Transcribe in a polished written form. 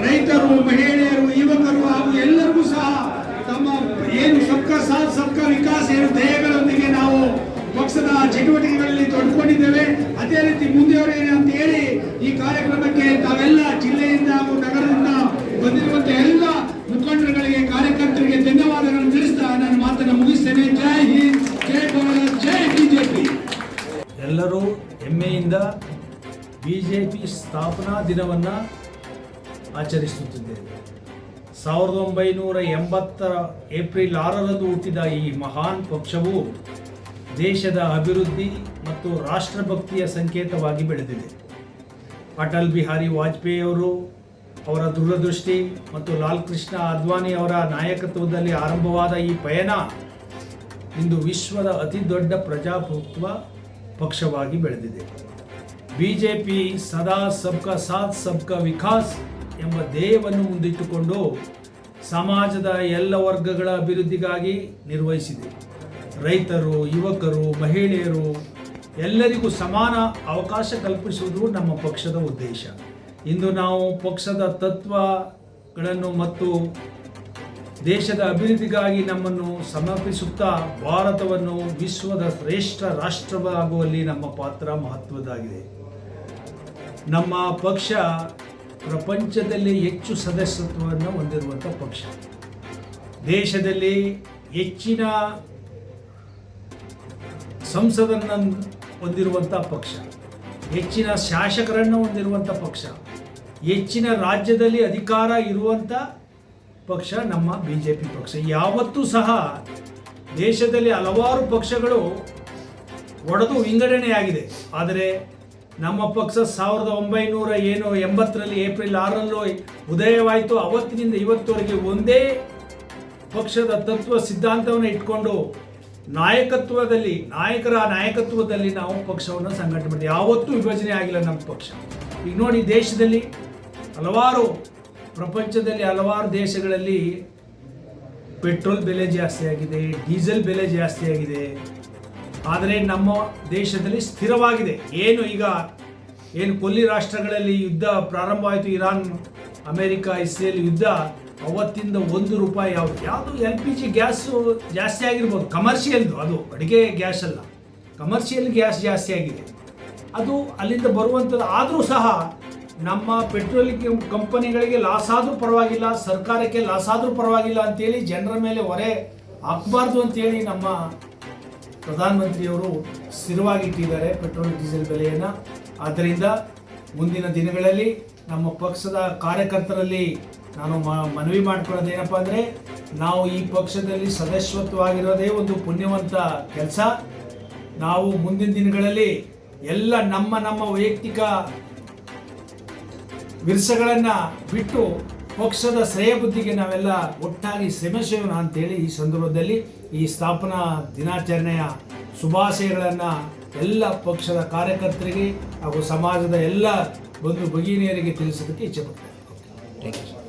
ರೈತರು, ಮಹಿಳೆಯರು, ಯುವಕರು ಹಾಗೂ ಎಲ್ಲರಿಗೂ ಸಹ ತಮ್ಮ ಏನು ಸಬ್ಕಾ ಸಾಥ್ ಸಬ್ಕಾ ವಿಕಾಸ್ ಏನು ಧ್ಯೇಯಗಳೊಂದಿಗೆ ನಾವು ಪಕ್ಷದ ಚಟುವಟಿಕೆಗಳಲ್ಲಿ ತೊಡಕೊಂಡಿದ್ದೇವೆ. ಅದೇ ರೀತಿ ಮುಂದುವರಿಯಿರಿ ಅಂತ ಹೇಳಿ ಈ ಕಾರ್ಯಕ್ರಮಕ್ಕೆ ತಾವೆಲ್ಲ ಜಿಲ್ಲೆಯಿಂದ ಹಾಗೂ ನಗರದಿಂದ ಬಂದಿರುವಂತ ಎಲ್ಲ ಮುಖಂಡರುಗಳಿಗೆ, ಕಾರ್ಯಕರ್ತರಿಗೆ ಧನ್ಯವಾದಗಳನ್ನು ತಿಳಿಸ್ತಾ ನನ್ನ ಮಾತನ್ನು ಮುಗಿಸ್ತೇನೆ. ಜೈ ಹಿಂದ್, ಜೈ ಭಾರತ್, ಜೈ ಬಿಜೆಪಿ. ಎಲ್ಲರೂ ಹೆಮ್ಮೆಯಿಂದ ಬಿಜೆಪಿ ಸ್ಥಾಪನಾ ದಿನವನ್ನು ಆಚರಿಸುತ್ತಿದ್ದೇವೆ. 1980 ಏಪ್ರಿಲ್ 6ರಂದು ಹುಟ್ಟಿದ ಈ ಮಹಾನ್ ಪಕ್ಷವು ದೇಶದ ಅಭಿವೃದ್ಧಿ ಮತ್ತು ರಾಷ್ಟ್ರಭಕ್ತಿಯ ಸಂಕೇತವಾಗಿ ಬೆಳೆದಿದೆ. ಅಟಲ್ ಬಿಹಾರಿ ವಾಜಪೇಯಿ ಅವರ ದೂರದೃಷ್ಟಿ ಮತ್ತು ಲಾಲ್ ಕೃಷ್ಣ ಅದ್ವಾನಿ ಅವರ ನಾಯಕತ್ವದಲ್ಲಿ ಆರಂಭವಾದ ಈ ಪಯಣ ಇಂದು ವಿಶ್ವದ ಅತಿ ದೊಡ್ಡ ಪ್ರಜಾಪ್ರಭುತ್ವ ಪಕ್ಷವಾಗಿ ಬೆಳೆದಿದೆ. ಬಿಜೆಪಿ ಸದಾ ಸಬ್ಕಾ ಸಾಥ್ ಸಬ್ಕಾ ವಿಕಾಸ್ ಎಂಬ ಧ್ಯೇಯವನ್ನು ಮುಂದಿಟ್ಟುಕೊಂಡು ಸಮಾಜದ ಎಲ್ಲ ವರ್ಗಗಳ ಅಭಿವೃದ್ಧಿಗಾಗಿ ನಿರ್ವಹಿಸಿದೆ. ರೈತರು, ಯುವಕರು, ಮಹಿಳೆಯರು ಎಲ್ಲರಿಗೂ ಸಮಾನ ಅವಕಾಶ ಕಲ್ಪಿಸುವುದು ನಮ್ಮ ಪಕ್ಷದ ಉದ್ದೇಶ. ಇಂದು ನಾವು ಪಕ್ಷದ ತತ್ವಗಳನ್ನು ಮತ್ತು ದೇಶದ ಅಭಿವೃದ್ಧಿಗಾಗಿ ನಮ್ಮನ್ನು ಸಮರ್ಪಿಸುತ್ತಾ ಭಾರತವನ್ನು ವಿಶ್ವದ ಶ್ರೇಷ್ಠ ರಾಷ್ಟ್ರವಾಗುವಲ್ಲಿ ನಮ್ಮ ಪಾತ್ರ ಮಹತ್ವದ್ದಾಗಿದೆ. ನಮ್ಮ ಪಕ್ಷ ಪ್ರಪಂಚದಲ್ಲಿ ಹೆಚ್ಚು ಸದಸ್ಯತ್ವವನ್ನು ಹೊಂದಿರುವಂಥ ಪಕ್ಷ, ದೇಶದಲ್ಲಿ ಹೆಚ್ಚಿನ ಸಂಸದರನ್ನು ಹೊಂದಿರುವಂಥ ಪಕ್ಷ, ಹೆಚ್ಚಿನ ಶಾಸಕರನ್ನು ಹೊಂದಿರುವಂಥ ಪಕ್ಷ, ಹೆಚ್ಚಿನ ರಾಜ್ಯದಲ್ಲಿ ಅಧಿಕಾರ ಇರುವಂಥ ಪಕ್ಷ ನಮ್ಮ ಬಿಜೆಪಿ ಪಕ್ಷ. ಯಾವತ್ತೂ ಸಹ ದೇಶದಲ್ಲಿ ಹಲವಾರು ಪಕ್ಷಗಳು ಒಡೆದು ವಿಂಗಡಣೆಯಾಗಿದೆ. ಆದರೆ ನಮ್ಮ ಪಕ್ಷ 1980 ಏಪ್ರಿಲ್ 6ರಂದು ಉದಯವಾಯಿತು. ಅವತ್ತಿನಿಂದ ಇವತ್ತುವರೆಗೆ ಒಂದೇ ಪಕ್ಷದ ತತ್ವ ಸಿದ್ಧಾಂತವನ್ನು ಇಟ್ಕೊಂಡು ನಾಯಕರ ನಾಯಕತ್ವದಲ್ಲಿ ನಾವು ಪಕ್ಷವನ್ನು ಸಂಘಟನೆ ಮಾಡಿದ್ವಿ. ಯಾವತ್ತೂ ವಿಭಜನೆ ಆಗಿಲ್ಲ ನಮ್ಮ ಪಕ್ಷ. ಈಗ ನೋಡಿ, ದೇಶದಲ್ಲಿ ಪ್ರಪಂಚದಲ್ಲಿ ಹಲವಾರು ದೇಶಗಳಲ್ಲಿ ಪೆಟ್ರೋಲ್ ಬೆಲೆ ಜಾಸ್ತಿ ಆಗಿದೆ, ಡೀಸೆಲ್ ಬೆಲೆ ಜಾಸ್ತಿ ಆಗಿದೆ. ಆದರೆ ನಮ್ಮ ದೇಶದಲ್ಲಿ ಸ್ಥಿರವಾಗಿದೆ. ಏನು ಕೊಲ್ಲಿ ರಾಷ್ಟ್ರಗಳಲ್ಲಿ ಯುದ್ಧ ಪ್ರಾರಂಭವಾಯಿತು, ಇರಾನ್, ಅಮೆರಿಕ, ಇಸ್ರೇಲ್ ಯುದ್ಧ, ಅವತ್ತಿಂದ ₹1 ಯಾವುದು LPG ಗ್ಯಾಸು ಜಾಸ್ತಿ ಆಗಿರ್ಬೋದು. ಕಮರ್ಷಿಯಲ್ದು, ಅದು ಅಡುಗೆ ಗ್ಯಾಸ್ ಅಲ್ಲ, ಕಮರ್ಷಿಯಲ್ ಗ್ಯಾಸ್ ಜಾಸ್ತಿ ಆಗಿದೆ. ಅದು ಅಲ್ಲಿಂದ ಬರುವಂಥದ್ದು. ಆದರೂ ಸಹ ನಮ್ಮ ಪೆಟ್ರೋಲಿಯಂ ಕಂಪನಿಗಳಿಗೆ ಲಾಸ್ ಆದರೂ ಪರವಾಗಿಲ್ಲ, ಸರ್ಕಾರಕ್ಕೆ ಲಾಸ್ ಆದರೂ ಪರವಾಗಿಲ್ಲ ಅಂತೇಳಿ ಜನರ ಮೇಲೆ ಹೊರೆ ಹಾಕಬಾರ್ದು ಅಂತೇಳಿ ನಮ್ಮ ಪ್ರಧಾನಮಂತ್ರಿಯವರು ಸ್ಥಿರವಾಗಿಟ್ಟಿದ್ದಾರೆ ಪೆಟ್ರೋಲ್ ಡೀಸೆಲ್ ಬೆಲೆಯನ್ನು. ಆದ್ದರಿಂದ ಮುಂದಿನ ದಿನಗಳಲ್ಲಿ ನಮ್ಮ ಪಕ್ಷದ ಕಾರ್ಯಕರ್ತರಲ್ಲಿ ನಾನು ಮನವಿ ಮಾಡ್ಕೊಳ್ಳೋದೇನಪ್ಪ ಅಂದರೆ, ನಾವು ಈ ಪಕ್ಷದಲ್ಲಿ ಸದಸ್ಯತ್ವವಾಗಿರೋದೇ ಒಂದು ಪುಣ್ಯವಂತ ಕೆಲಸ. ನಾವು ಮುಂದಿನ ದಿನಗಳಲ್ಲಿ ಎಲ್ಲ ನಮ್ಮ ವೈಯಕ್ತಿಕ ವಿರಸಗಳನ್ನು ಬಿಟ್ಟು ಪಕ್ಷದ ಶ್ರೇಯಬುದ್ಧಿಗೆ ನಾವೆಲ್ಲ ಒಟ್ಟಾಗಿ ಶ್ರಮಿಸೋಣ ಅಂತೇಳಿ ಈ ಸಂದರ್ಭದಲ್ಲಿ ಈ ಸ್ಥಾಪನಾ ದಿನಾಚರಣೆಯ ಶುಭಾಶಯಗಳನ್ನು ಎಲ್ಲ ಪಕ್ಷದ ಕಾರ್ಯಕರ್ತರಿಗೆ ಹಾಗೂ ಸಮಾಜದ ಎಲ್ಲ ಬಂಧು ಭಗಿನಿಯರಿಗೆ ತಿಳಿಸೋದಕ್ಕೆ ಇಚ್ಛೆಪಡ್ತೇನೆ. Thank you.